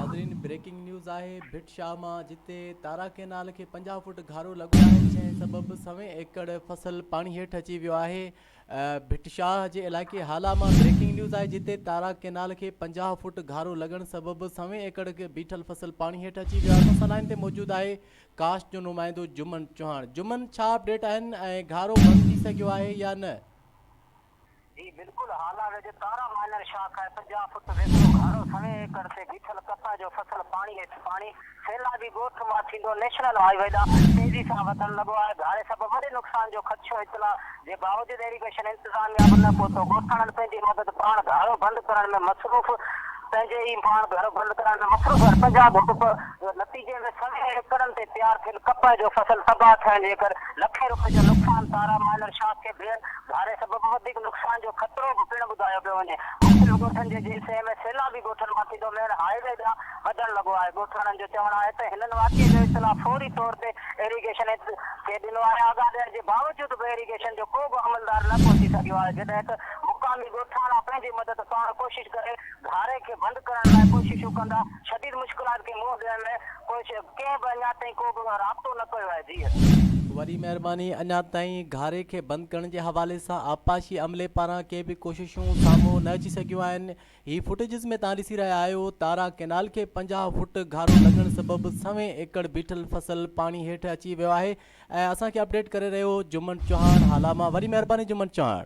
नाज़रीन breaking news आहे भिट शाह मां जिते तारा केनाल खे 50 फुट घारो लॻो आहे जंहिं सबबु 100 एकड़ फसल पाणी हेठि अची वियो आहे। भिट शाह जे इलाइक़े हाला मां ब्रेकिंग न्यूज़ आहे जिते तारा केनाल खे 50 फुट घारो लॻण सबबु 100 एकड़ खे बीठल फसल पाणी हेठि अची वियो आहे। असां लाइन ते मौजूदु आहे कास्ट जो नुमाइंदो जुमन चौहान। जुमन, छा अपडेट आहिनि ऐं घारो बंदि थी सघियो आहे या न? जी बिल्कुल हाला वेझे तारा माइनर शाख है 50 फुट वेझो घारो 100 एकड़ से बीठल कपा जो फसल पानी हेठि पाणी सैलाबी ॻोठ मां थींदो नेशनल हाईवे ॾांहुं तेज़ी सां वधण लॻो आहे। घारे सबबु वॾे नुक़सान जो ख़दशो इतला जे बावजूदि इरिगेशन इंतज़ामिया बि न पहुतो। ॻोठाणनि पंहिंजी मदद पाण घारो बंदि करण में मसरूफ़ पंहिंजे ई पाण घरो बंदि करण में मसरूफ़ 50 फुट नतीजे में 100 एकड़नि ते तयारु थियल कपह जो फसल तबाह थियण जे करे लखे रुपए जो नुक़सान तारा माइनर शाख खे भेण घारे सबबु वधीक नुक़सान जो ख़तरो बि पिणु ॿुधायो पियो वञे। मुख़्तलिफ़ ॻोठनि जे जिसे में सैलाबी ॻोठनि मां थींदो मेन हाईवे ॾांहुं वधण लॻो आहे। ॻोठाणनि जो चवणु आहे त हिननि वाक़िए जो इतला फौरी तौर ते इरिगेशन खे ॾिनो आहे। आगाह ॾियण जे बावजूदि बि इरिगेशन जो को बि अमलदार न पहुची सघियो आहे। जॾहिं त मुक़ामी ॻोठाणा पंहिंजी मदद पाण कोशिशि करे घारे खे बंदि करण लाइ कोशिशूं कंदा शदीद मुश्किलात खे मुंहुं ॾियण में कोशिशि कंहिं बि अञा ताईं को बि राब्तो न कयो आहे। जी वरी महिरबानी। अञा ताईं घारे खे बंदि करण जे हवाले सां आबपाशी अमले पारां के बि कोशिशूं साम्हूं न अची सघियूं आहिनि। ही फुटेजिस में तव्हां ॾिसी रहिया आहियो तारा केनाल खे 50 फुट घारो लॻण सबबु 100 एकड़ बीठल फसल पाणी हेठि अची वियो आहे ऐं असांखे अपडेट करे रहियो जुमन चौहान हाला मां। वरी महिरबानी जुमन चौहान।